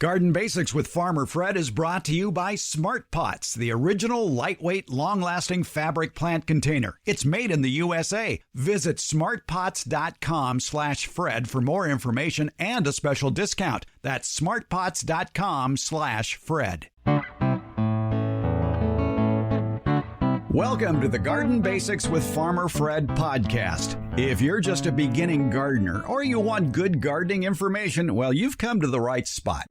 Garden Basics with Farmer Fred is brought to you by Smart Pots, the original lightweight, long-lasting fabric plant container. It's made in the USA. Visit smartpots.com/Fred for more information and a special discount. That's smartpots.com/Fred. Welcome to the Garden Basics with Farmer Fred podcast. If you're just a beginning gardener or you want good gardening information, well, you've come to the right spot.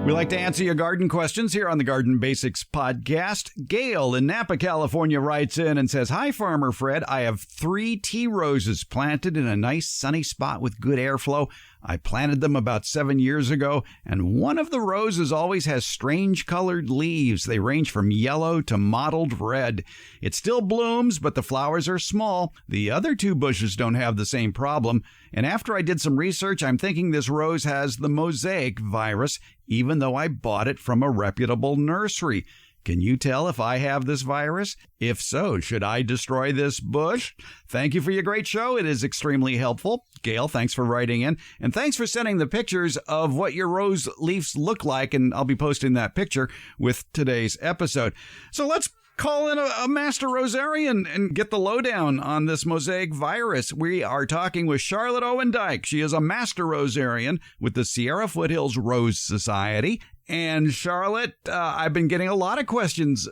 We like to answer your garden questions here on the Garden Basics podcast. Gail in Napa, California writes in and says, "Hi, Farmer Fred. I have 3 tea roses planted in a nice sunny spot with good airflow. I planted them about 7 years ago, and one of the roses always has strange colored leaves. They range from yellow to mottled red. It still blooms, but the flowers are small. The other 2 bushes don't have the same problem. And after I did some research, I'm thinking this rose has the Mosaic virus, even though I bought it from a reputable nursery. Can you tell if I have this virus? If so, should I destroy this bush? Thank you for your great show. It is extremely helpful." Gail, thanks for writing in. And thanks for sending the pictures of what your rose leaves look like. And I'll be posting that picture with today's episode. So let's call in a master Rosarian and get the lowdown on this Mosaic virus. We are talking with Charlotte Owendyk. She is a master Rosarian with the Sierra Foothills Rose Society. And Charlotte, I've been getting a lot of questions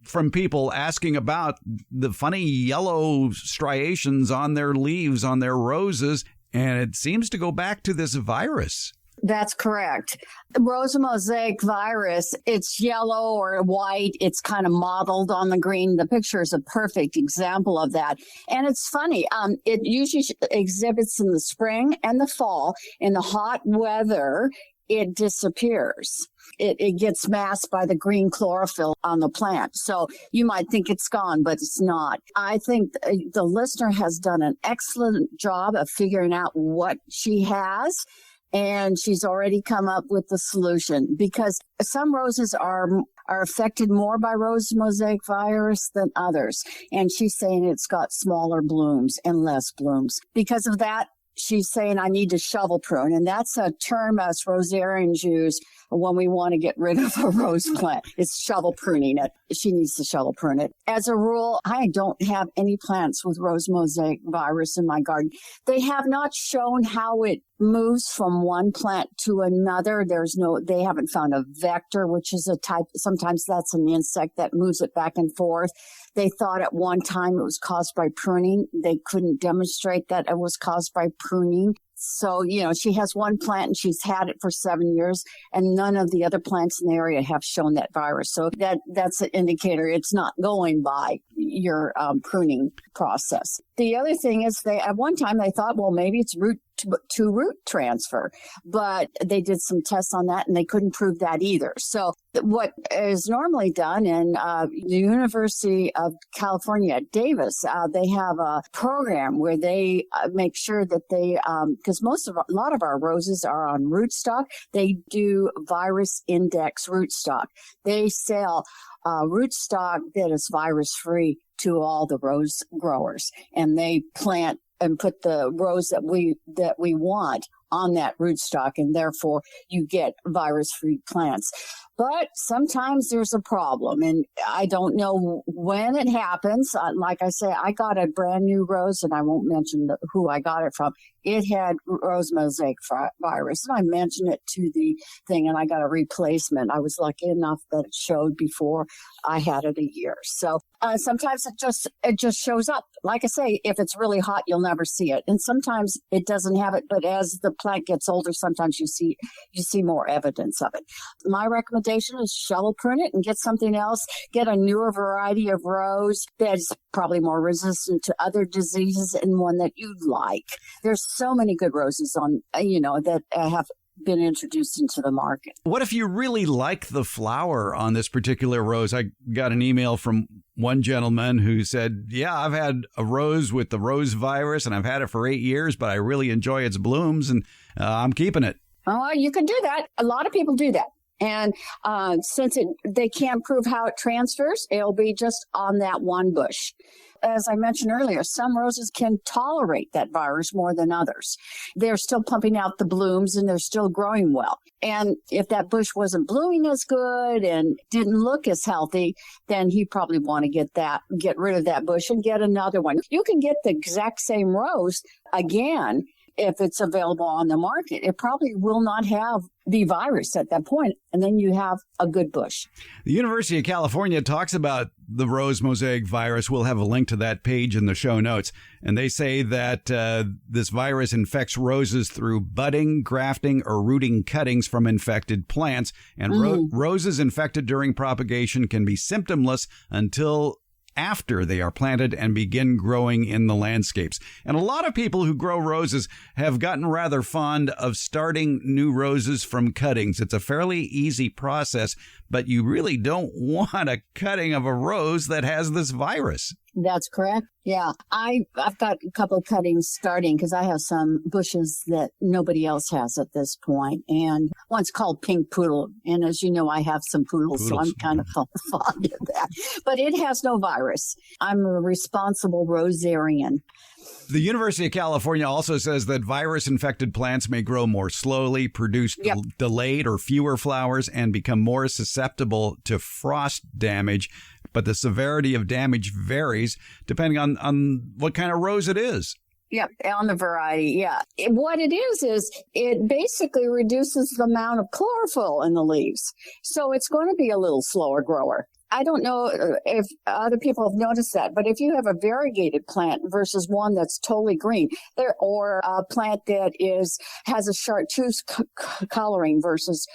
from people asking about the funny yellow striations on their leaves, on their roses, and it seems to go back to this virus. That's correct. Rose mosaic virus, it's yellow or white. It's kind of mottled on the green. The picture is a perfect example of that. And it's funny. It usually exhibits in the spring and the fall. In the hot weather, it disappears. It gets masked by the green chlorophyll on the plant. So you might think it's gone, but it's not. I think the listener has done an excellent job of figuring out what she has. And she's already come up with the solution, because some roses are affected more by rose mosaic virus than others. And she's saying it's got smaller blooms and less blooms. Because of that, she's saying I need to shovel prune. And that's a term us Rosarians use when we want to get rid of a rose plant. It's shovel pruning it. She needs to shovel prune it. As a rule, I don't have any plants with rose mosaic virus in my garden. They have not shown how it moves from one plant to another. They haven't found a vector, which is a type. Sometimes that's an insect that moves it back and forth. They thought at one time it was caused by pruning. They couldn't demonstrate that it was caused by pruning. So, she has one plant and she's had it for 7 years, and none of the other plants in the area have shown that virus. So that's an indicator it's not going by your pruning process. The other thing is at one time they thought, well, maybe it's root to root transfer, but they did some tests on that and they couldn't prove that either. So what is normally done in the University of California at Davis, they have a program where they make sure that they, because a lot of our roses are on rootstock, they do virus index rootstock. They sell rootstock that is virus free to all the rose growers, and they plant and put the rose that we want on that rootstock, and therefore you get virus-free plants. But sometimes there's a problem, and I don't know when it happens. Like I say, I got a brand new rose, and I won't mention who I got it from. It had rose mosaic virus, and I mentioned it to the thing, and I got a replacement. I was lucky enough that it showed before I had it a year. So sometimes it just shows up. Like I say, if it's really hot, you'll never see it, and sometimes it doesn't have it. But as the plant gets older, sometimes you see more evidence of it. My recommendation is shovel prune it and get something else. Get a newer variety of rose that's probably more resistant to other diseases and one that you'd like. There's so many good roses on, that have been introduced into the market. What if you really like the flower on this particular rose? I got an email from one gentleman who said, yeah, I've had a rose with the rose virus and I've had it for 8 years, but I really enjoy its blooms and I'm keeping it. Oh, you can do that. A lot of people do that. And since they can't prove how it transfers, it'll be just on that one bush. As I mentioned earlier, some roses can tolerate that virus more than others. They're still pumping out the blooms and they're still growing well. And if that bush wasn't blooming as good and didn't look as healthy, then he probably want to get rid of that bush and get another one. You can get the exact same rose again if it's available on the market. It probably will not have the virus at that point, and then you have a good bush. The University of California talks about the rose mosaic virus. We'll have a link to that page in the show notes. And they say that this virus infects roses through budding, grafting, or rooting cuttings from infected plants. And roses infected during propagation can be symptomless until after they are planted and begin growing in the landscapes. And a lot of people who grow roses have gotten rather fond of starting new roses from cuttings. It's a fairly easy process, but you really don't want a cutting of a rose that has this virus. That's correct. Yeah. I've got a couple of cuttings starting because I have some bushes that nobody else has at this point. And one's called Pink Poodle. And as you know, I have some poodles. So I'm kind of fond of that. But it has no virus. I'm a responsible Rosarian. The University of California also says that virus-infected plants may grow more slowly, produce delayed or fewer flowers, and become more susceptible to frost damage. But the severity of damage varies depending on what kind of rose it is. Yep, on the variety, yeah. What it is it basically reduces the amount of chlorophyll in the leaves. So it's going to be a little slower grower. I don't know if other people have noticed that, but if you have a variegated plant versus one that's totally green, or a plant that has a chartreuse coloring versus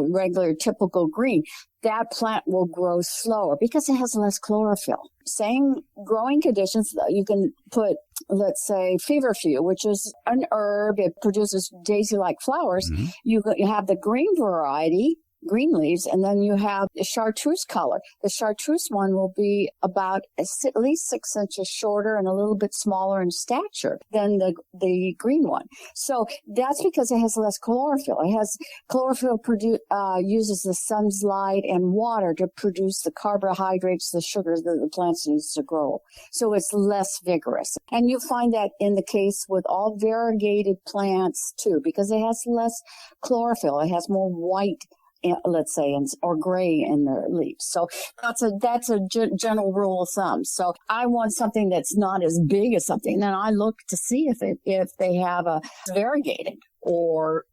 regular typical green, that plant will grow slower because it has less chlorophyll. Same growing conditions, you can put, let's say, feverfew, which is an herb. It produces daisy-like flowers. Mm-hmm. You have the green variety, green leaves, and then you have the chartreuse color. The chartreuse one will be about at least 6 inches shorter and a little bit smaller in stature than the green one. So that's because it has less chlorophyll. It has chlorophyll uses the sun's light and water to produce the carbohydrates, the sugars that the plant needs to grow. So it's less vigorous. And you find that in the case with all variegated plants too, because it has less chlorophyll. It has more white, let's say, or gray in the leaves. So that's a general rule of thumb. So I want something that's not as big as something. Then I look to see if they have a variegated, or,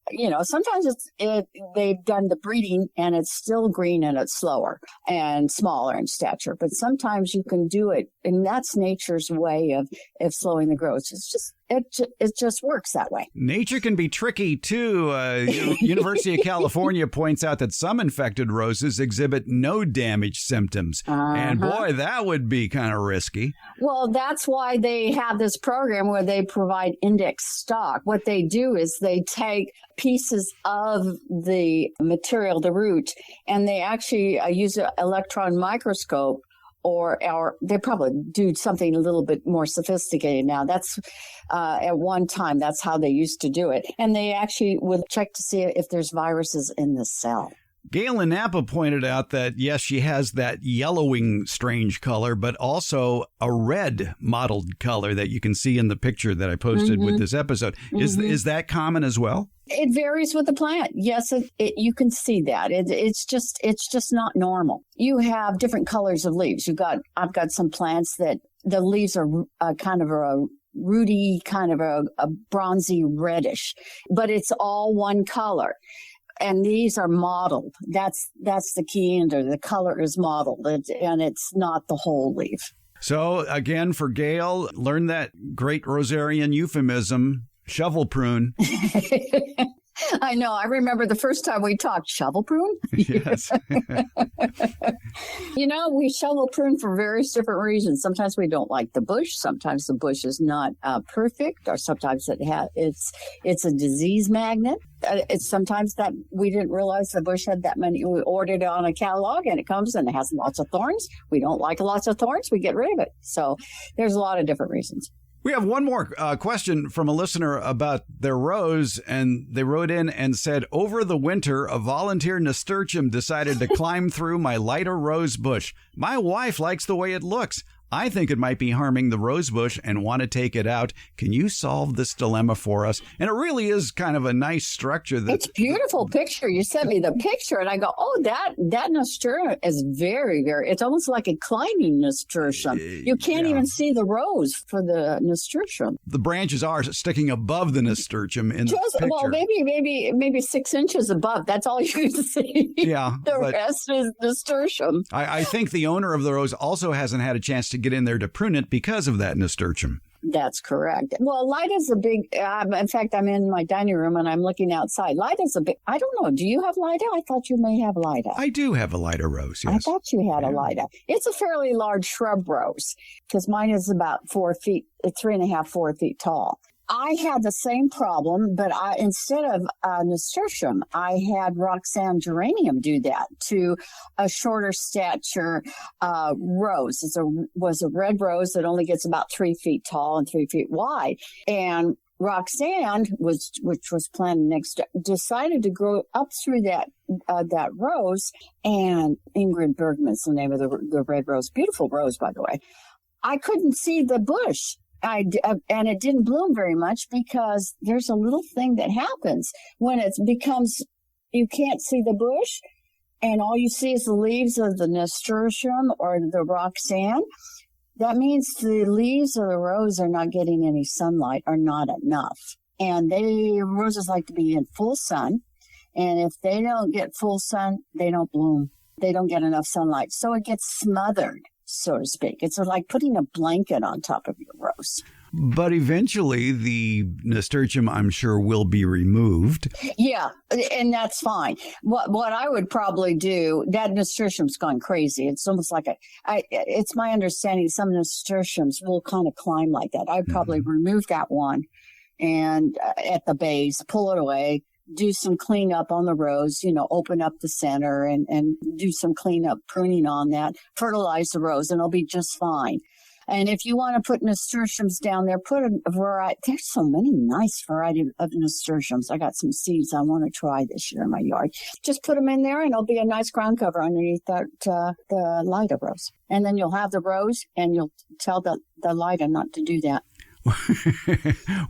sometimes they've done the breeding and it's still green and it's slower and smaller in stature. But sometimes you can do it, and that's nature's way of slowing the growth. It just works that way. Nature can be tricky, too. University of California points out that some infected roses exhibit no damage symptoms. And boy, that would be kind of risky. Well, that's why they have this program where they provide index stock. What they do is they take pieces of the material, the root, and they actually use an electron microscope, or they probably do something a little bit more sophisticated now. That's at one time, that's how they used to do it. And they actually would check to see if there's viruses in the cell. Gail in Napa pointed out that, yes, she has that yellowing strange color, but also a red mottled color that you can see in the picture that I posted with this episode. Is that common as well? It varies with the plant. Yes, you can see that. It's just not normal. You have different colors of leaves. I've got some plants that the leaves are kind of a rooty, kind of a bronzy reddish, but it's all one color. And these are mottled. That's the key ender. The color is mottled, and it's not the whole leaf. So again, for Gail, learn that great Rosarian euphemism, shovel prune. I know. I remember the first time we talked, shovel prune. Yes. We shovel prune for various different reasons. Sometimes we don't like the bush. Sometimes the bush is not perfect, or sometimes it's a disease magnet. It's sometimes that we didn't realize the bush had that many. We ordered it on a catalog and it comes and it has lots of thorns. We don't like lots of thorns. We get rid of it. So there's a lot of different reasons. We have one more question from a listener about their rose, and they wrote in and said, over the winter, a volunteer nasturtium decided to climb through my lighter rose bush. My wife likes the way it looks. I think it might be harming the rose bush and want to take it out. Can you solve this dilemma for us? And it really is kind of a nice structure. It's a beautiful picture. You sent me the picture, and I go, oh, that nasturtium is very, very, it's almost like a climbing nasturtium. You can't even see the rose for the nasturtium. The branches are sticking above the nasturtium in the picture. Well, maybe 6 inches above. That's all you can see. Yeah. The rest is nasturtium. I think the owner of the rose also hasn't had a chance to get in there to prune it because of that nasturtium. That's correct. Well, light is a big, in fact, I'm in my dining room and I'm looking outside. Light is a big, I don't know. Do you have Lida? I thought you may have Lida. I do have a Lida rose, yes. I thought you had a Lida. It's a fairly large shrub rose because mine is about 4 feet, 3.5, 4 feet tall. I had the same problem, but instead of nasturtium, I had Roxanne geranium do that to a shorter stature rose. It was a red rose that only gets about 3 feet tall and 3 feet wide. And Roxanne, which was planted next, decided to grow up through that rose. And Ingrid Bergman's the name of the red rose. Beautiful rose, by the way. I couldn't see the bush. And it didn't bloom very much because there's a little thing that happens when it becomes, you can't see the bush and all you see is the leaves of the nasturtium or the Roxanne. That means the leaves of the rose are not getting any sunlight or not enough. And roses like to be in full sun. And if they don't get full sun, they don't bloom. They don't get enough sunlight. So it gets smothered, so to speak. It's like putting a blanket on top of your rose. But eventually the nasturtium, I'm sure, will be removed. Yeah, and that's fine. What I would probably do, that nasturtium's gone crazy. It's almost like it's my understanding some nasturtiums will kind of climb like that. I'd probably remove that one and at the base, pull it away, do some cleanup on the rose, open up the center and do some cleanup pruning on that, fertilize the rose, and it'll be just fine. And if you want to put nasturtiums down there, put a variety. There's so many nice variety of nasturtiums. I got some seeds I want to try this year in my yard. Just put them in there and it'll be a nice ground cover underneath the Lida rose. And then you'll have the rose and you'll tell the Lida not to do that.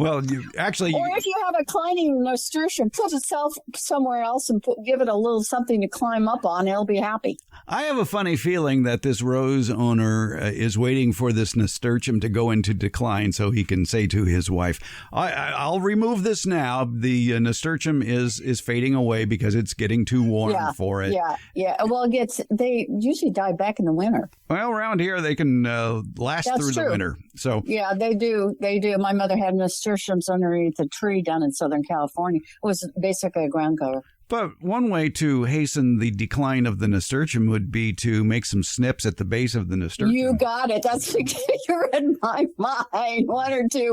Well, or if you have a climbing nasturtium, put itself somewhere else and give it a little something to climb up on. It'll be happy. I have a funny feeling that this rose owner is waiting for this nasturtium to go into decline so he can say to his wife, I'll remove this now. The nasturtium is fading away because it's getting too warm for it. Yeah. Well, they usually die back in the winter. Well, around here they can last through the winter. So yeah, they do. My mother had nasturtiums underneath a tree down in Southern California. It was basically a ground cover. But one way to hasten the decline of the nasturtium would be to make some snips at the base of the nasturtium. You got it. That's you're in my mind. One or two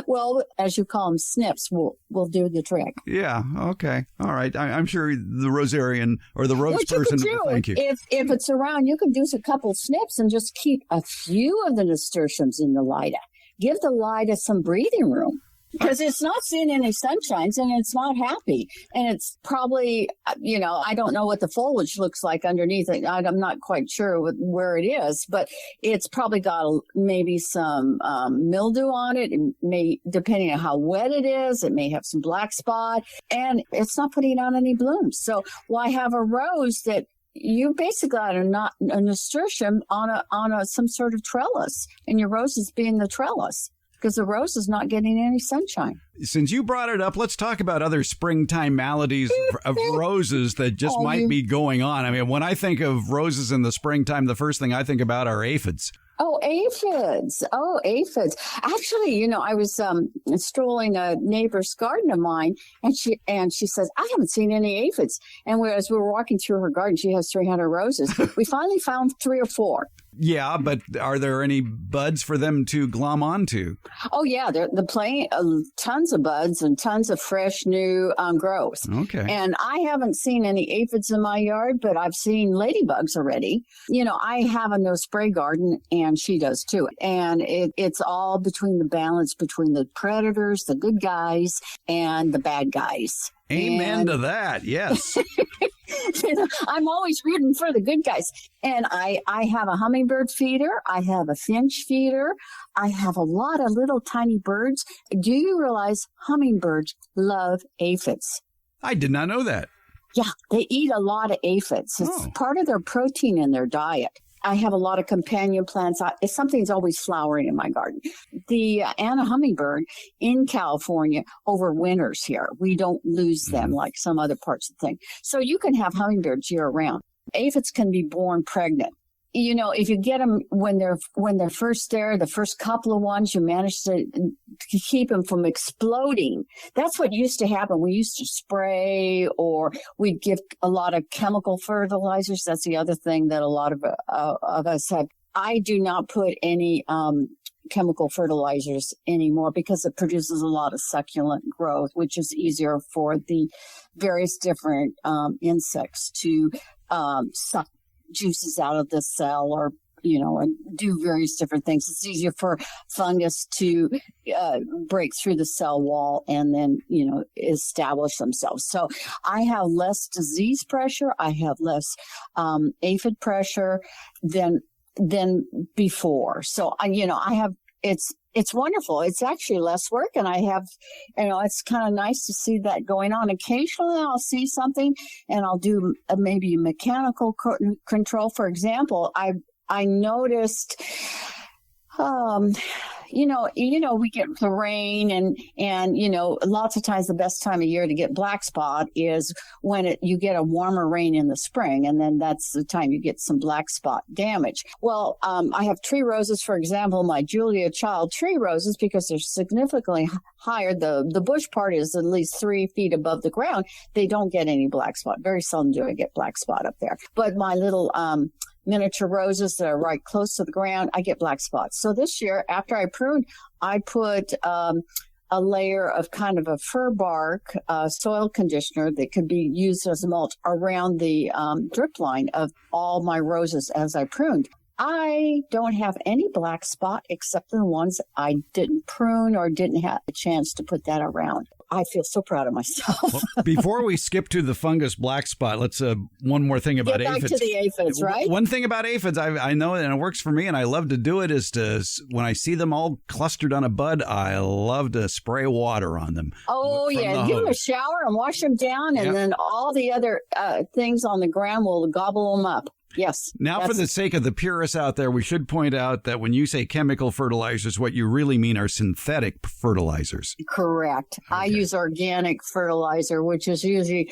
will, as you call them, snips will do the trick. Yeah. Okay. All right. I'm sure the Rosarian or the rose person will thank you. If it's around, you can do a couple snips and just keep a few of the nasturtiums in the Lida. Give the Lida some breathing room. Because it's not seeing any sunshines and it's not happy. And it's probably, I don't know what the foliage looks like underneath it. I'm not quite sure where it is, but it's probably got maybe some mildew on it. It may, depending on how wet it is, it may have some black spot and it's not putting out any blooms. So why have a rose that you basically got a nasturtium on some sort of trellis and your rose is being the trellis? Because the rose is not getting any sunshine. Since you brought it up, let's talk about other springtime maladies of roses that just might be going on. I mean, when I think of roses in the springtime, the first thing I think about are aphids. Oh, aphids. Actually, I was strolling a neighbor's garden of mine, and she says, I haven't seen any aphids. And as we were walking through her garden, she has 300 roses. We finally found 3 or 4. Yeah, but are there any buds for them to glom onto? Oh, yeah. Tons of buds and tons of fresh new growth. Okay. And I haven't seen any aphids in my yard, but I've seen ladybugs already. I have a no spray garden, and she does too. And it's all between the balance between the predators, the good guys, and the bad guys. Amen to that. Yes. I'm always rooting for the good guys. And I have a hummingbird feeder. I have a finch feeder. I have a lot of little tiny birds. Do you realize hummingbirds love aphids? I did not know that. Yeah, they eat a lot of aphids. It's part of their protein in their diet. I have a lot of companion plants. Something's always flowering in my garden. The Anna hummingbird in California overwinters here. We don't lose them like some other parts of the thing. So you can have hummingbirds year round. Aphids can be born pregnant. If you get them when they're first there, the first couple of ones, you manage to keep them from exploding. That's what used to happen. We used to spray, or we'd give a lot of chemical fertilizers. That's the other thing that a lot of us have. I do not put any chemical fertilizers anymore because it produces a lot of succulent growth, which is easier for the various different insects to suck juices out of the cell, or and do various different things. It's easier for fungus to break through the cell wall and then establish themselves. So I have less disease pressure. I have less aphid pressure than before. So I have it's wonderful. It's actually less work, and I have, it's kind of nice to see that going on. Occasionally I'll see something and I'll do maybe mechanical control. For example, I noticed, we get the rain and lots of times the best time of year to get black spot is when you get a warmer rain in the spring, and then that's the time you get some black spot damage. Well, I have tree roses, for example, my Julia Child tree roses, because they're significantly higher. The bush part is at least 3 feet above the ground. They don't get any black spot. Very seldom do I get black spot up there. But my little miniature roses that are right close to the ground, I get black spots. So this year, after I pruned, I put a layer of kind of a fir bark soil conditioner that could be used as mulch around the drip line of all my roses as I pruned. I don't have any black spot except the ones I didn't prune or didn't have a chance to put that around. I feel so proud of myself. Well, before we skip to the fungus black spot, let's one more thing about aphids. Get back to the aphids, right? One thing about aphids, I know, and it works for me, and I love to do it, is when I see them all clustered on a bud, I love to spray water on them. Oh, yeah. Give them a shower and wash them down, and then all the other things on the ground will gobble them up. Yes. Now, for the sake of the purists out there, we should point out that when you say chemical fertilizers, what you really mean are synthetic fertilizers. Correct. Okay. I use organic fertilizer, which is usually,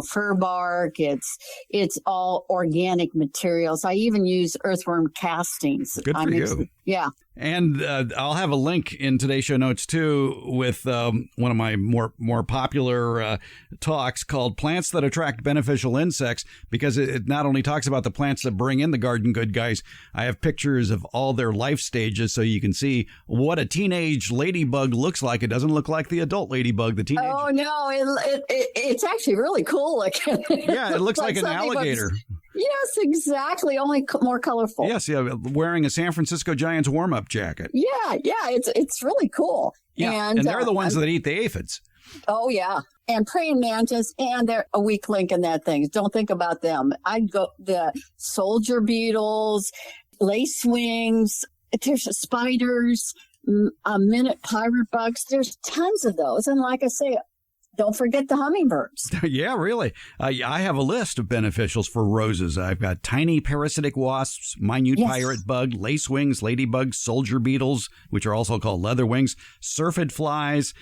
fir bark. It's all organic materials. I even use earthworm castings. Good for you. Yeah. And I'll have a link in today's show notes, too, with one of my more popular talks called Plants That Attract Beneficial Insects, because it not only talks about the plants that bring in the garden good guys. I have pictures of all their life stages so you can see what a teenage ladybug looks like. It doesn't look like the adult ladybug, the teenage. Oh, no, it's actually really cool looking. Yeah, it looks like an alligator. Yes, exactly. Only more colorful. Yes, yeah, wearing a San Francisco Giants warm-up jacket. Yeah, it's really cool. Yeah, and they're the ones that eat the aphids. Oh, yeah. And praying mantis, and they're a weak link in that thing. Don't think about them. I'd go the soldier beetles, lacewings, there's spiders, minute pirate bugs. There's tons of those. And like I say, don't forget the hummingbirds. Yeah, really. I have a list of beneficials for roses. I've got tiny parasitic wasps, minute pirate bug, lacewings, ladybugs, soldier beetles, which are also called leatherwings, syrphid flies,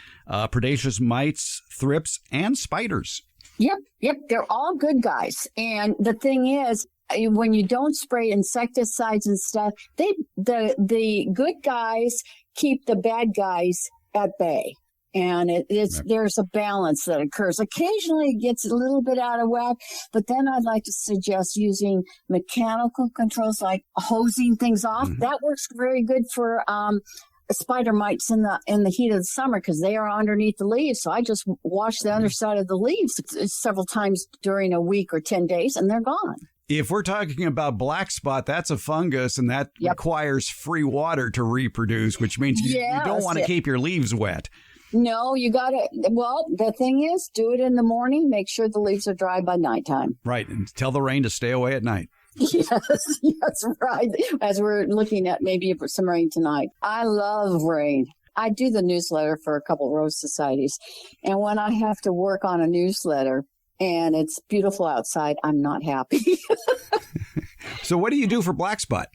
predaceous mites, thrips, and spiders. Yep. They're all good guys. And the thing is, when you don't spray insecticides and stuff, the good guys keep the bad guys at bay. And there's a balance that occurs. Occasionally it gets a little bit out of whack, but then I'd like to suggest using mechanical controls like hosing things off. Mm-hmm. That works very good for spider mites in the heat of the summer because they are underneath the leaves. So I just wash the underside of the leaves several times during a week or 10 days, and they're gone. If we're talking about black spot, that's a fungus, and that requires free water to reproduce, which means you don't want to keep your leaves wet. No, you got to. Well, the thing is, do it in the morning. Make sure the leaves are dry by nighttime. Right. And tell the rain to stay away at night. Yes, that's right. As we're looking at maybe some rain tonight. I love rain. I do the newsletter for a couple of rose societies. And when I have to work on a newsletter and it's beautiful outside, I'm not happy. So what do you do for black spot?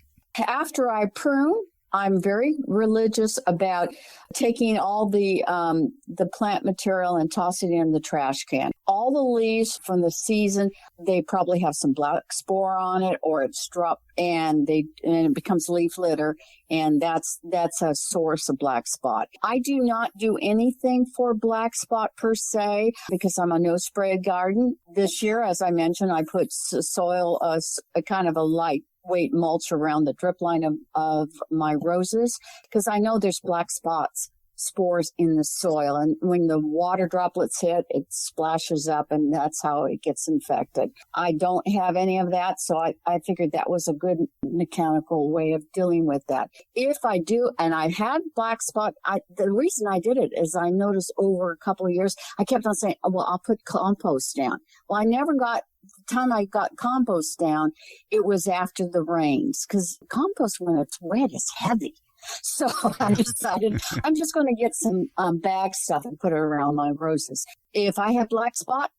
After I prune, I'm very religious about taking all the plant material and tossing it in the trash can. All the leaves from the season, they probably have some black spore on it, or it's dropped and it becomes leaf litter, and that's a source of black spot. I do not do anything for black spot per se because I'm a no spray garden. This year, as I mentioned, I put soil, a kind of a light weight mulch around the drip line of my roses because I know there's black spores in the soil, and when the water droplets hit, it splashes up, and that's how it gets infected. I don't have any of that, so I figured that was a good mechanical way of dealing with that. If I do, and I had black spot, the reason I did it is I noticed over a couple of years, I kept on saying, well, I'll put compost down. Well, I never got the time I got compost down, it was after the rains, because compost when it's wet is heavy. So I decided I'm just going to get some bag stuff and put it around my roses. If I have black spot,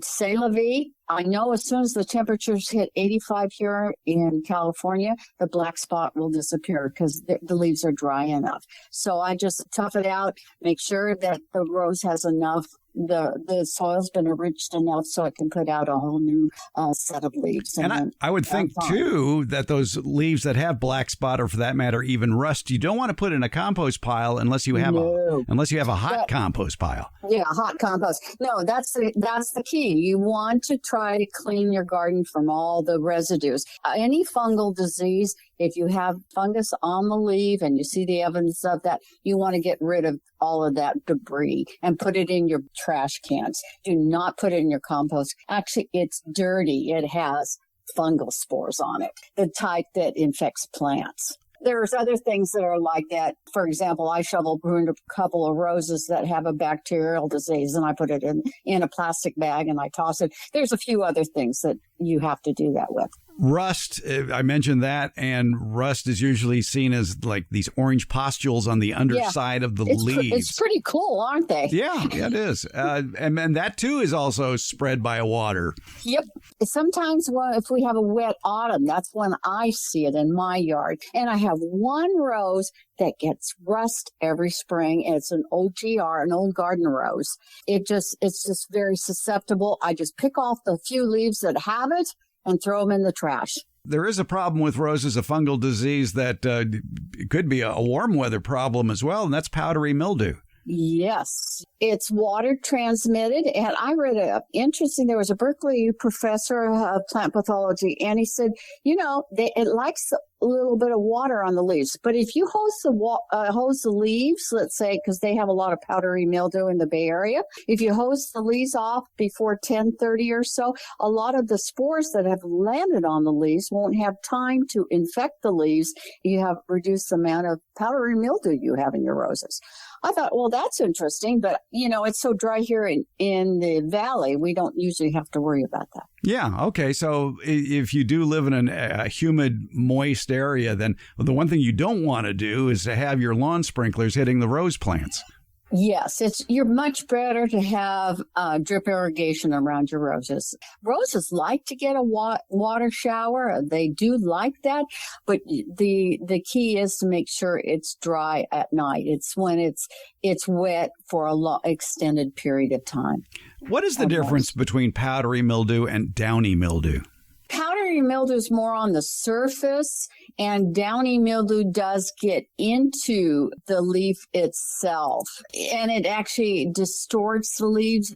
c'est la vie. I know as soon as the temperatures hit 85 here in California, the black spot will disappear because the leaves are dry enough. So I just tough it out, make sure that the rose has enough, the soil's been enriched enough so it can put out a whole new set of leaves. And I would think, too, that those leaves that have black spot, or for that matter, even rust, you don't want to put in a compost pile unless you have a hot compost pile. Yeah, hot compost. No, that's the key. You want to try to clean your garden from all the residues. Any fungal disease, if you have fungus on the leaf and you see the evidence of that, you want to get rid of all of that debris and put it in your trash cans. Do not put it in your compost. Actually, it's dirty. It has fungal spores on it, the type that infects plants. There's other things that are like that. For example, I pruned a couple of roses that have a bacterial disease, and I put it in a plastic bag and I toss it. There's a few other things that you have to do that with. Rust, I mentioned that, and rust is usually seen as like these orange pustules on the underside of the leaves. It's pretty cool, aren't they? Yeah, it is. And that, too, is also spread by water. Yep. Sometimes if we have a wet autumn, that's when I see it in my yard. And I have one rose that gets rust every spring. And it's an OGR, an old garden rose. It's just very susceptible. I just pick off the few leaves that have it and throw them in the trash. There is a problem with roses, a fungal disease that could be a warm weather problem as well, and that's powdery mildew. Yes, it's water transmitted. And I read there was a Berkeley professor of plant pathology, and he said, it likes a little bit of water on the leaves. But if you hose the leaves, let's say, because they have a lot of powdery mildew in the Bay Area, if you hose the leaves off before 10:30 or so, a lot of the spores that have landed on the leaves won't have time to infect the leaves. You have reduced the amount of powdery mildew you have in your roses. I thought, well, that's interesting, but it's so dry here in the valley, we don't usually have to worry about that. Yeah. Okay. So if you do live in a humid, moist area, then the one thing you don't want to do is to have your lawn sprinklers hitting the rose plants. Yes, you're much better to have drip irrigation around your roses. Roses like to get a water shower. They do like that, but the key is to make sure it's dry at night. It's when it's wet for a extended period of time. What is the difference between powdery mildew and downy mildew? Powdery powdery mildew is more on the surface, and downy mildew does get into the leaf itself, and it actually distorts the leaves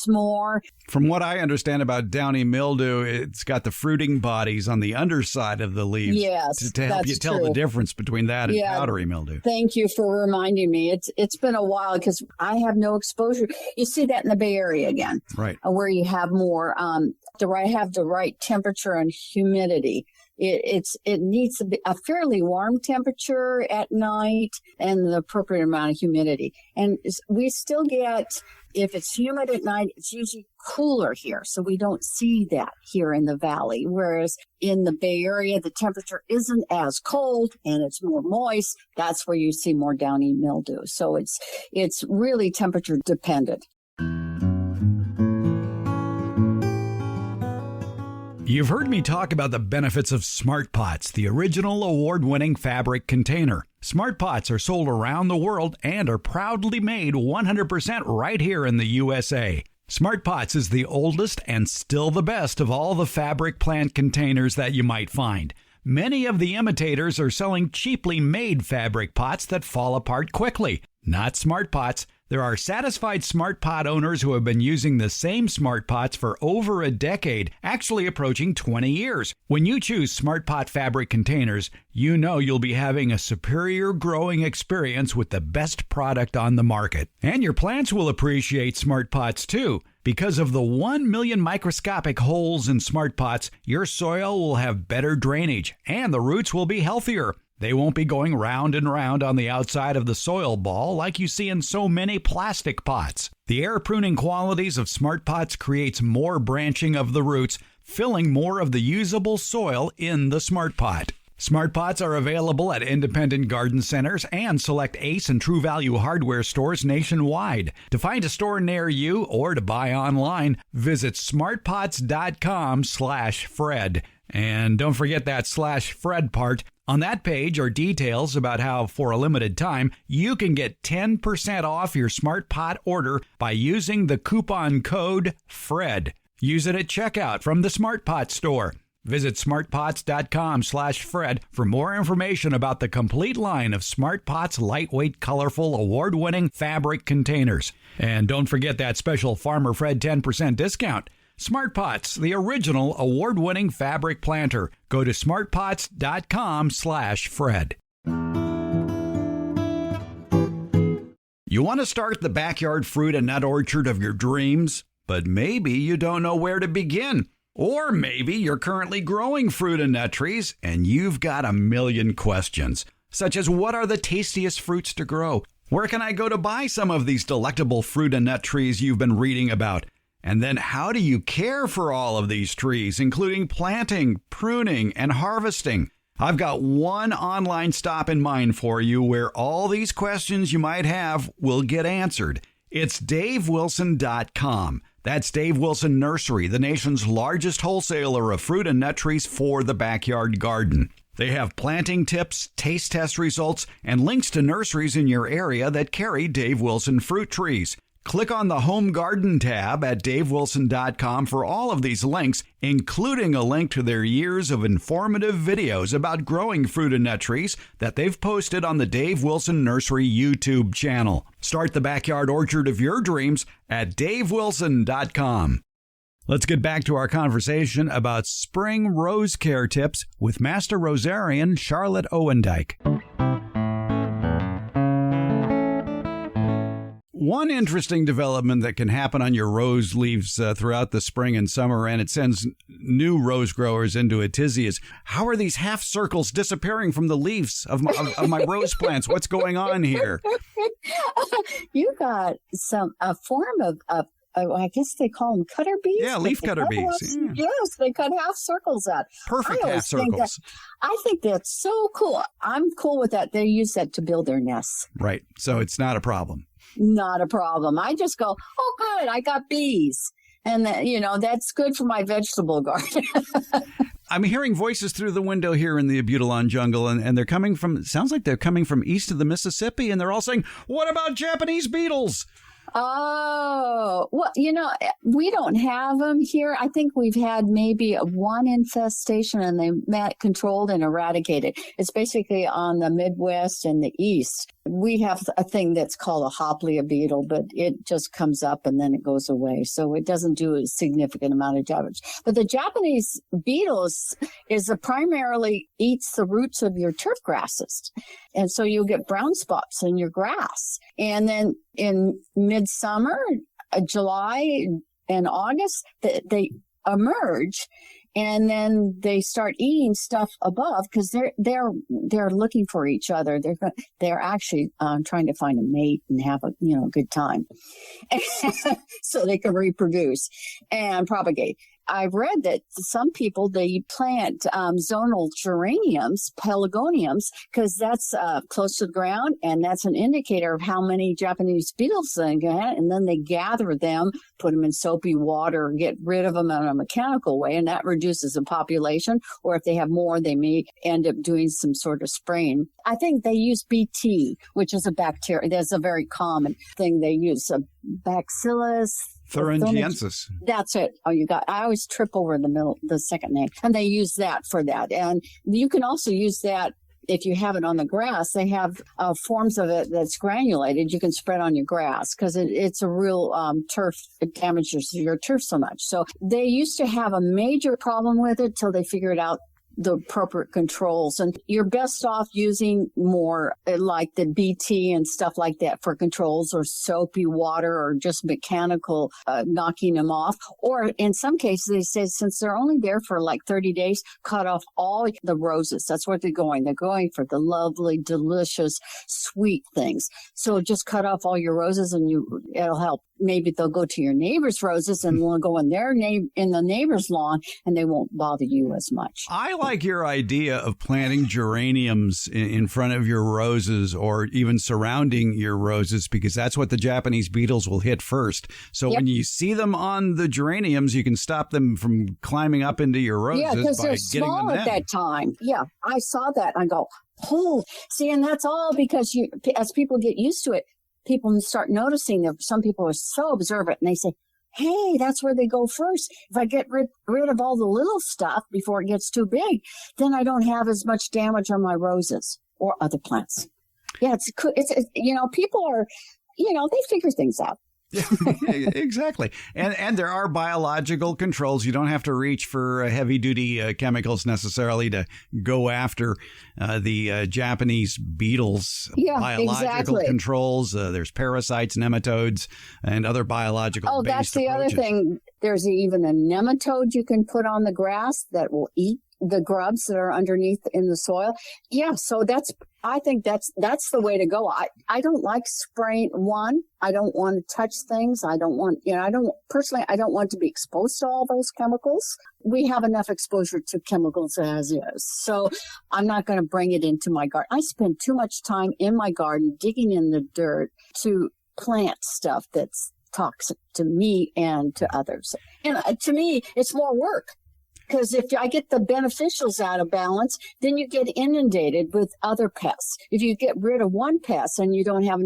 more. From what I understand about downy mildew, it's got the fruiting bodies on the underside of the leaves. Yes, to help you tell the difference between that and powdery mildew. Thank you for reminding me. It's been a while because I have no exposure. You see that in the Bay Area again, right? Where you have more, have the right temperature and humidity. It needs to be a fairly warm temperature at night and the appropriate amount of humidity. And we still get, if it's humid at night, it's usually cooler here. So we don't see that here in the valley. Whereas in the Bay Area, the temperature isn't as cold and it's more moist. That's where you see more downy mildew. So it's really temperature dependent. You've heard me talk about the benefits of Smart Pots, the original award-winning fabric container. Smart Pots are sold around the world and are proudly made 100% right here in the USA. Smart Pots is the oldest and still the best of all the fabric plant containers that you might find. Many of the imitators are selling cheaply made fabric pots that fall apart quickly. Not Smart Pots. There are satisfied Smart Pot owners who have been using the same Smart Pots for over a decade, actually approaching 20 years. When you choose Smart Pot fabric containers, you know you'll be having a superior growing experience with the best product on the market. And your plants will appreciate Smart Pots too. Because of the 1 million microscopic holes in Smart Pots, your soil will have better drainage and the roots will be healthier. They won't be going round and round on the outside of the soil ball like you see in so many plastic pots. The air pruning qualities of Smart Pots creates more branching of the roots, filling more of the usable soil in the Smart Pot. Smart Pots are available at independent garden centers and select Ace and True Value hardware stores nationwide. To find a store near you or to buy online, visit smartpots.com/Fred. And don't forget that /Fred part. On that page are details about how, for a limited time, you can get 10% off your Smart Pot order by using the coupon code FRED. Use it at checkout from the Smart Pot store. Visit smartpots.com/Fred for more information about the complete line of Smart Pots lightweight, colorful, award-winning fabric containers. And don't forget that special Farmer Fred 10% discount. Smart Pots, the original award-winning fabric planter. Go to smartpots.com/Fred. You want to start the backyard fruit and nut orchard of your dreams, but maybe you don't know where to begin. Or maybe you're currently growing fruit and nut trees and you've got a million questions, such as what are the tastiest fruits to grow? Where can I go to buy some of these delectable fruit and nut trees you've been reading about? And then how do you care for all of these trees, including planting, pruning, and harvesting? I've got one online stop in mind for you where all these questions you might have will get answered. It's DaveWilson.com. That's Dave Wilson Nursery, the nation's largest wholesaler of fruit and nut trees for the backyard garden. They have planting tips, taste test results, and links to nurseries in your area that carry Dave Wilson fruit trees. Click on the Home Garden tab at DaveWilson.com for all of these links, including a link to their years of informative videos about growing fruit and nut trees that they've posted on the Dave Wilson Nursery YouTube channel. Start the backyard orchard of your dreams at DaveWilson.com. Let's get back to our conversation about spring rose care tips with Master Rosarian Charlotte Owendyk. One interesting development that can happen on your rose leaves throughout the spring and summer, and it sends new rose growers into a tizzy, is how are these half circles disappearing from the leaves of my rose plants? What's going on here? You got a form of I guess they call them cutter bees. Yeah, leaf cutter bees. Yeah. Yes, they cut half circles out. Perfect half circles. I think that's so cool. I'm cool with that. They use that to build their nests. Right. So it's not a problem. Not a problem. I just go, oh, good, I got bees. And, that's good for my vegetable garden. I'm hearing voices through the window here in the Abutilon jungle, and they're coming from, it sounds like they're coming from east of the Mississippi, and they're all saying, what about Japanese beetles? Oh, well, we don't have them here. I think we've had maybe one infestation and they controlled and eradicated. It's basically on the Midwest and the East. We have a thing that's called a Hoplea beetle, but it just comes up and then it goes away. So it doesn't do a significant amount of damage. But the Japanese beetle is primarily eats the roots of your turf grasses. And so you'll get brown spots in your grass. And then in midsummer, July and August, they emerge. And then they start eating stuff above because they're looking for each other. They're actually trying to find a mate and have a good time, so they can reproduce and propagate. I've read that some people, they plant zonal geraniums, pelargoniums, because that's close to the ground, and that's an indicator of how many Japanese beetles they get, and then they gather them, put them in soapy water, get rid of them in a mechanical way, and that reduces the population, or if they have more, they may end up doing some sort of spraying. I think they use BT, which is a bacteria. That's a very common thing they use, Bacillus thuringiensis. That's it. I always trip over the second name. And they use that for that. And you can also use that if you have it on the grass. They have forms of it that's granulated. You can spread on your grass because it's a real turf. It damages your turf so much. So they used to have a major problem with it till they figured out the appropriate controls. And you're best off using more like the BT and stuff like that for controls, or soapy water, or just mechanical knocking them off. Or in some cases, they say since they're only there for like 30 days, cut off all the roses. That's what they're going. They're going for the lovely, delicious, sweet things. So just cut off all your roses and it'll help. Maybe they'll go to your neighbor's roses and will go in the neighbor's lawn, and they won't bother you as much. I like your idea of planting geraniums in front of your roses, or even surrounding your roses, because that's what the Japanese beetles will hit first. So when you see them on the geraniums, you can stop them from climbing up into your roses because by they're getting small them at that time. Yeah, I saw that. I go, oh, see, and that's all because as people get used to it, people start noticing that some people are so observant, and they say, hey, that's where they go first. If I get rid of all the little stuff before it gets too big, then I don't have as much damage on my roses or other plants. Yeah, it's people are, they figure things out. Exactly. And there are biological controls. You don't have to reach for heavy-duty chemicals necessarily to go after the Japanese beetles. Yeah, biological controls. There's parasites, nematodes, and other biological Oh, that's the approaches. other thing. There's even a nematode you can put on the grass that will eat the grubs that are underneath in the soil. Yeah, so I think that's the way to go. I don't like spraying. I don't want to touch things. I don't want to be exposed to all those chemicals. We have enough exposure to chemicals as is. So I'm not going to bring it into my garden. I spend too much time in my garden digging in the dirt to plant stuff that's toxic to me and to others. And to me, it's more work. Because if I get the beneficials out of balance, then you get inundated with other pests. If you get rid of one pest and you don't have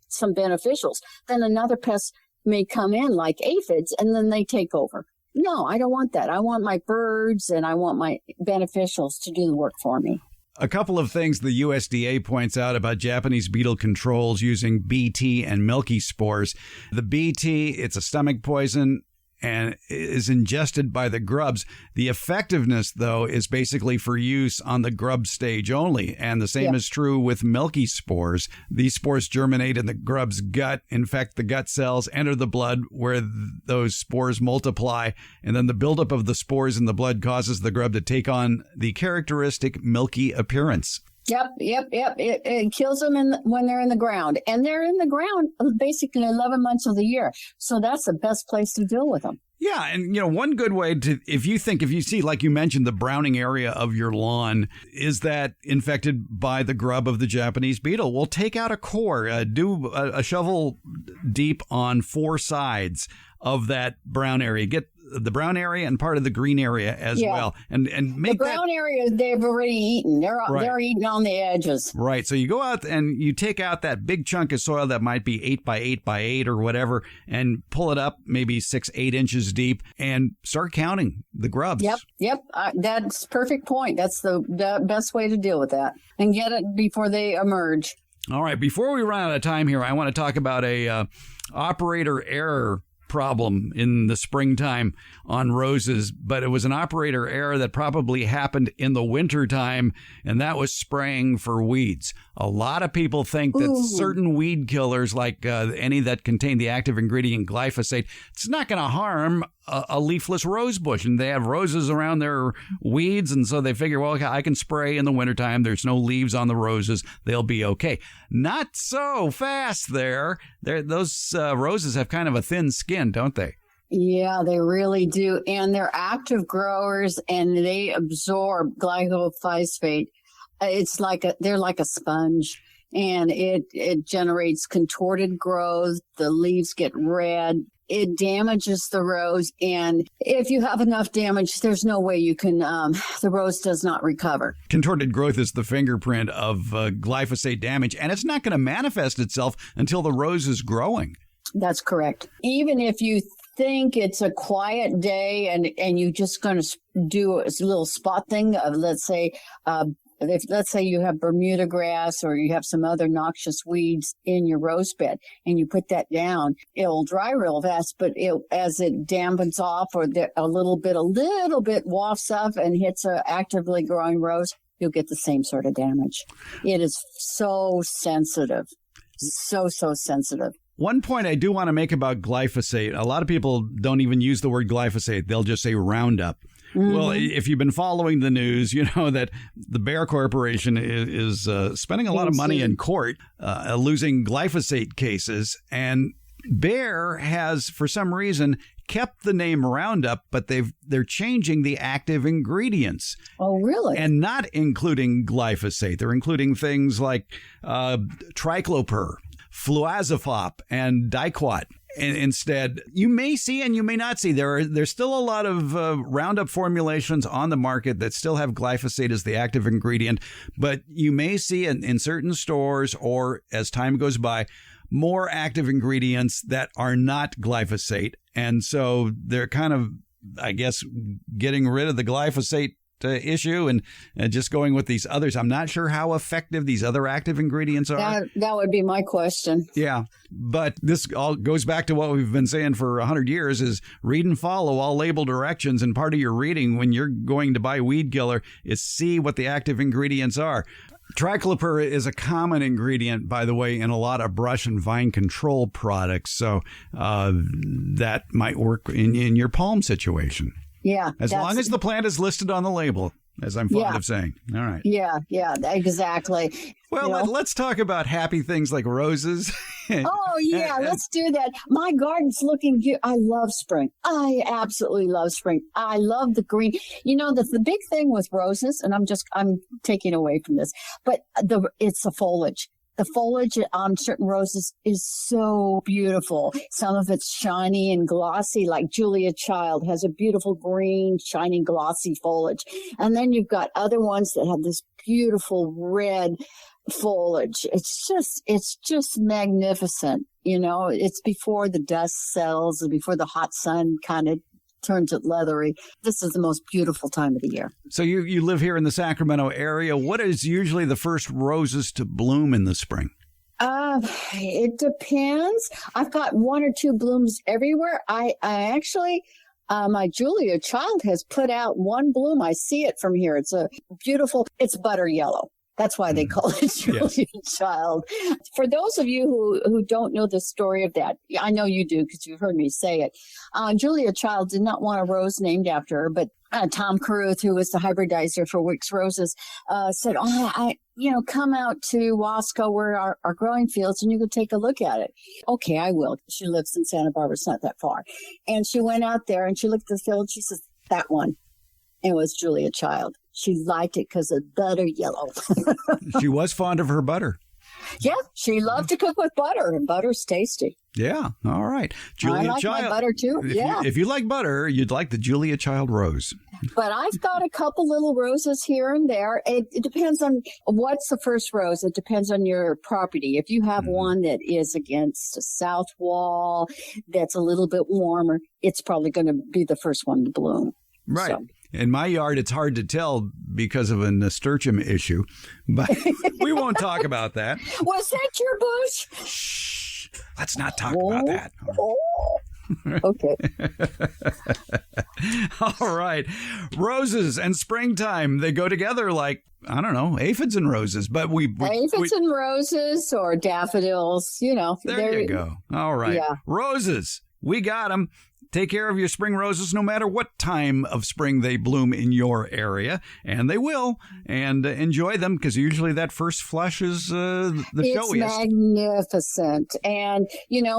some beneficials, then another pest may come in like aphids, and then they take over. No, I don't want that. I want my birds and I want my beneficials to do the work for me. A couple of things the USDA points out about Japanese beetle controls using BT and milky spores. The BT, it's a stomach poison and is ingested by the grubs. The effectiveness, though, is basically for use on the grub stage only. And the same is true with milky spores. These spores germinate in the grub's gut, infect the gut cells, enter the blood where those spores multiply. And then the buildup of the spores in the blood causes the grub to take on the characteristic milky appearance. Yep. It kills them when they're in the ground. And they're in the ground basically 11 months of the year. So that's the best place to deal with them. Yeah. And, one good way to, if you see, like you mentioned, the browning area of your lawn, is that infected by the grub of the Japanese beetle? Well, take out a core, do a shovel deep on 4 sides of that brown area. Get the brown area and part of the green area as well. And make the brown area they've already eaten. They're eating on the edges. Right. So you go out and you take out that big chunk of soil that might be 8 by 8 by 8 or whatever, and pull it up maybe 6-8 inches deep and start counting the grubs. Yep. That's perfect point. That's the best way to deal with that, and get it before they emerge. All right. Before we run out of time here, I want to talk about a operator error problem in the springtime on roses, but it was an operator error that probably happened in the wintertime, and that was spraying for weeds. A lot of people think that certain weed killers, like any that contain the active ingredient glyphosate, it's not going to harm a leafless rose bush, and they have roses around their weeds, and so they figure, well, I can spray in the wintertime. There's no leaves on the roses. They'll be okay. Not so fast there. Those roses have kind of a thin skin, don't they? Yeah, they really do. And they're active growers, and they absorb glyphosate. They're like a sponge, and it generates contorted growth. The leaves get red. It damages the rose, and if you have enough damage, there's no way you can, the rose does not recover. Contorted growth is the fingerprint of glyphosate damage, and it's not going to manifest itself until the rose is growing. That's correct. Even if you think it's a quiet day and you're just going to do a little spot thing of, let's say you have Bermuda grass or you have some other noxious weeds in your rose bed and you put that down, it'll dry real fast, but as it dampens off or a little bit wafts up and hits an actively growing rose, you'll get the same sort of damage. It is so sensitive. So sensitive. One point I do want to make about glyphosate, a lot of people don't even use the word glyphosate. They'll just say Roundup. Mm-hmm. Well, if you've been following the news, you know that the Bayer Corporation is spending a lot of money in court losing glyphosate cases. And Bayer has, for some reason, kept the name Roundup, but they're changing the active ingredients. Oh, really? And not including glyphosate. They're including things like tricloper, fluazafop, and diquat. Instead, you may see and you may not see. There's still a lot of Roundup formulations on the market that still have glyphosate as the active ingredient, but you may see in certain stores or as time goes by, more active ingredients that are not glyphosate. And so they're kind of, I guess, getting rid of the glyphosate issue and just going with these others. I'm not sure how effective these other active ingredients are. That would be my question. Yeah, but this all goes back to what we've been saying for 100 years is read and follow all label directions. And part of your reading when you're going to buy weed killer is see what the active ingredients are. Tricloper is a common ingredient, by the way, in a lot of brush and vine control products. So that might work in your palm situation. Yeah. As long as the plant is listed on the label, as I'm fond of saying. All right. Yeah, exactly. Well, let's talk about happy things like roses. Oh, yeah, let's do that. My garden's looking good. I love spring. I absolutely love spring. I love the green. You know, the big thing with roses, and I'm taking away from this, but it's the foliage. The foliage on certain roses is so beautiful. Some of it's shiny and glossy, like Julia Child has a beautiful green, shiny, glossy foliage. And then you've got other ones that have this beautiful red foliage. It's just magnificent. You know, it's before the dust settles and before the hot sun kind of turns it leathery. This is the most beautiful time of the year. So you live here in the Sacramento area. What is usually the first roses to bloom in the spring? It depends. I've got one or two blooms everywhere. I actually, my Julia Child has put out one bloom. I see it from here. It's it's butter yellow. That's why they call it Julia Child. For those of you who don't know the story of that, I know you do because you've heard me say it. Julia Child did not want a rose named after her, but Tom Caruth, who was the hybridizer for Wick's Roses, said, come out to Wasco where our growing fields and you can take a look at it. Okay, I will. She lives in Santa Barbara. It's not that far. And she went out there and she looked at the field. She says, that one. It was Julia Child. She liked it because of butter yellow. She was fond of her butter. Yeah, she loved to cook with butter, and butter's tasty. Yeah. All right. Julia I like Child. my butter too. If you like butter, you'd like the Julia Child Rose. But I've got a couple little roses here and there. It depends on what's the first rose. It depends on your property. If you have one that is against a south wall, that's a little bit warmer, it's probably going to be the first one to bloom. Right. So. In my yard, it's hard to tell because of a nasturtium issue, but we won't talk about that. Was that your bush? Shh. Let's not talk about that. Okay. All right. Roses and springtime, they go together like, I don't know, aphids and roses. But aphids and roses or daffodils, There you go. All right. Yeah. Roses, we got them. Take care of your spring roses no matter what time of spring they bloom in your area, and they will. And enjoy them because usually that first flush is the showiest. It's magnificent. And,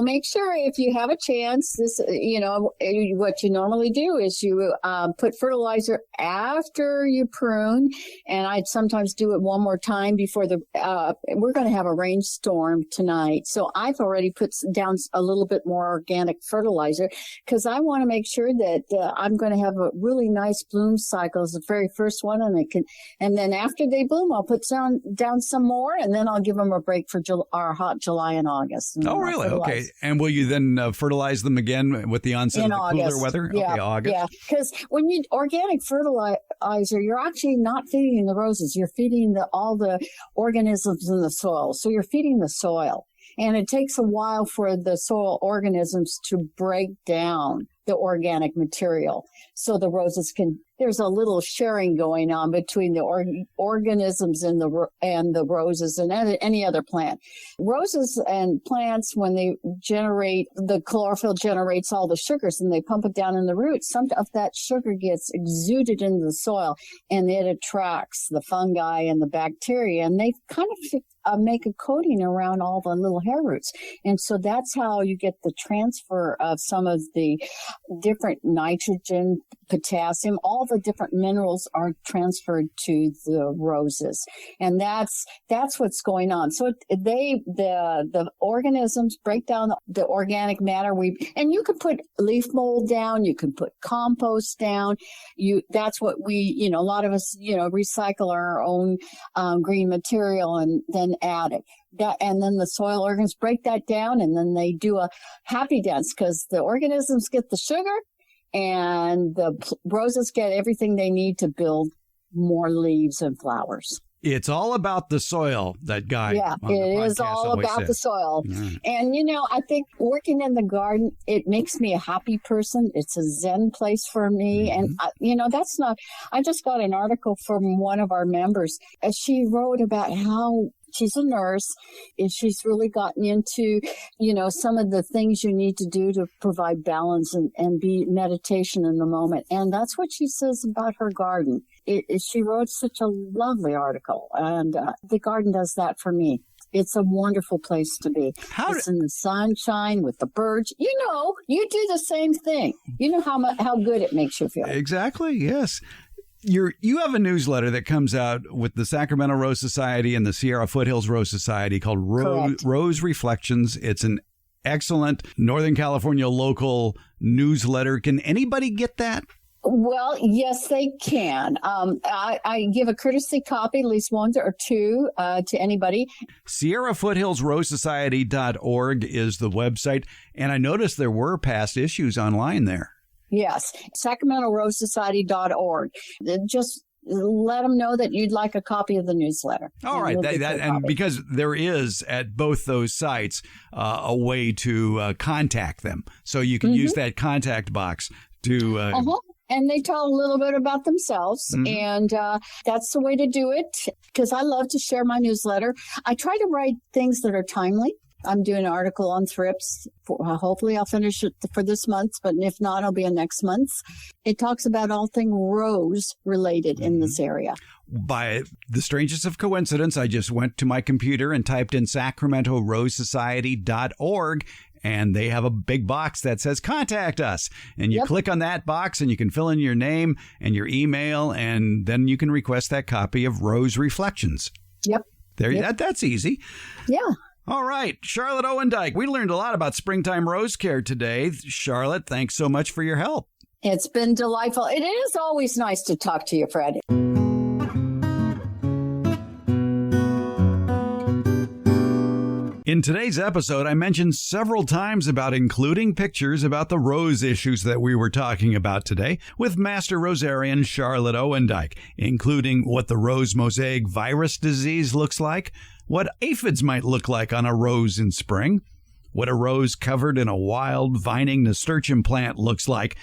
make sure if you have a chance, what you normally do is you put fertilizer after you prune. And I'd sometimes do it one more time before we're going to have a rainstorm tonight. So I've already put down a little bit more organic fertilizer because I want to make sure that I'm going to have a really nice bloom cycle as the very first one, and then after they bloom, I'll put down some more, and then I'll give them a break for our hot July and August. And oh, really? Okay. And will you then fertilize them again with the onset of the cooler weather? Yeah, okay, August. Yeah, because when you organic fertilizer, you're actually not feeding the roses. You're feeding all the organisms in the soil. So you're feeding the soil. And it takes a while for the soil organisms to break down the organic material. So the roses there's a little sharing going on between the organisms and the roses and any other plant. Roses and plants, when they generate, the chlorophyll generates all the sugars and they pump it down in the roots. Some of that sugar gets exuded into the soil and it attracts the fungi and the bacteria, and they kind of make a coating around all the little hair roots. And so that's how you get the transfer of some of the different nitrogen, potassium, all the different minerals are transferred to the roses. And that's what's going on. So the organisms break down the organic matter. And you can put leaf mold down, you can put compost down. That's what a lot of us, recycle our own green material and then add it. And then the soil organisms break that down, and then they do a happy dance because the organisms get the sugar and the roses get everything they need to build more leaves and flowers. It's all about the soil, that guy. Yeah, it is all about the soil. Mm. And, I think working in the garden, it makes me a happy person. It's a Zen place for me. Mm-hmm. And, I just got an article from one of our members. She wrote about how she's a nurse, and she's really gotten into, some of the things you need to do to provide balance and be meditation in the moment. And that's what she says about her garden. She wrote such a lovely article, and the garden does that for me. It's a wonderful place to be. It's in the sunshine with the birds. You do the same thing. You know how good it makes you feel. Exactly, yes. You have a newsletter that comes out with the Sacramento Rose Society and the Sierra Foothills Rose Society called Rose Reflections. It's an excellent Northern California local newsletter. Can anybody get that? Well, yes, they can. I give a courtesy copy, at least one or two, to anybody. Sierra Foothills Rose Society.org is the website. And I noticed there were past issues online there. Yes, SacramentoRoseSociety.org. Just let them know that you'd like a copy of the newsletter. All right. And because there is at both those sites a way to contact them. So you can use that contact box to... And they tell a little bit about themselves. Mm-hmm. And that's the way to do it, because I love to share my newsletter. I try to write things that are timely. I'm doing an article on thrips. Hopefully I'll finish it for this month, but if not, it'll be in next month's. It talks about all things rose related in this area. By the strangest of coincidence, I just went to my computer and typed in SacramentoRoseSociety.org, and they have a big box that says contact us. And you click on that box and you can fill in your name and your email, and then you can request that copy of Rose Reflections. Yep. There, that's easy. Yeah. All right, Charlotte Owendyk, we learned a lot about springtime rose care today. Charlotte, thanks so much for your help. It's been delightful. It is always nice to talk to you, Fred. In today's episode, I mentioned several times about including pictures about the rose issues that we were talking about today with Master Rosarian Charlotte Owendyk, including what the rose mosaic virus disease looks like, what aphids might look like on a rose in spring, what a rose covered in a wild vining nasturtium plant looks like,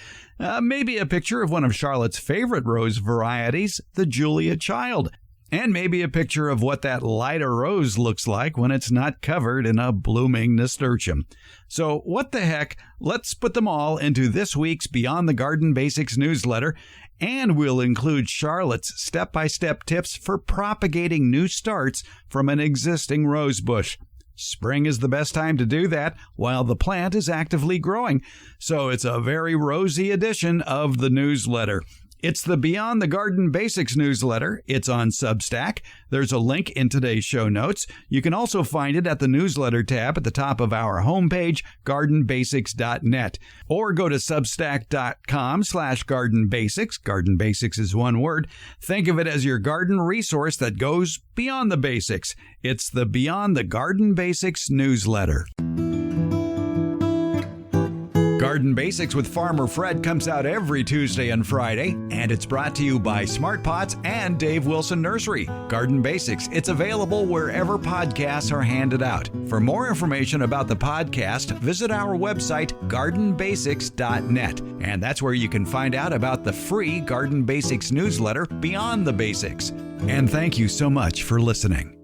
maybe a picture of one of Charlotte's favorite rose varieties, the Julia Child, and maybe a picture of what that lighter rose looks like when it's not covered in a blooming nasturtium. So what the heck, let's put them all into this week's Beyond the Garden Basics newsletter, and we'll include Charlotte's step-by-step tips for propagating new starts from an existing rose bush. Spring is the best time to do that while the plant is actively growing, so it's a very rosy edition of the newsletter. It's the Beyond the Garden Basics newsletter. It's on Substack. There's a link in today's show notes. You can also find it at the newsletter tab at the top of our homepage, gardenbasics.net. Or go to substack.com/gardenbasics. Garden Basics is one word. Think of it as your garden resource that goes beyond the basics. It's the Beyond the Garden Basics newsletter. Garden Basics with Farmer Fred comes out every Tuesday and Friday, and it's brought to you by Smart Pots and Dave Wilson Nursery. Garden Basics, it's available wherever podcasts are handed out. For more information about the podcast, visit our website, gardenbasics.net, and that's where you can find out about the free Garden Basics newsletter, Beyond the Basics. And thank you so much for listening.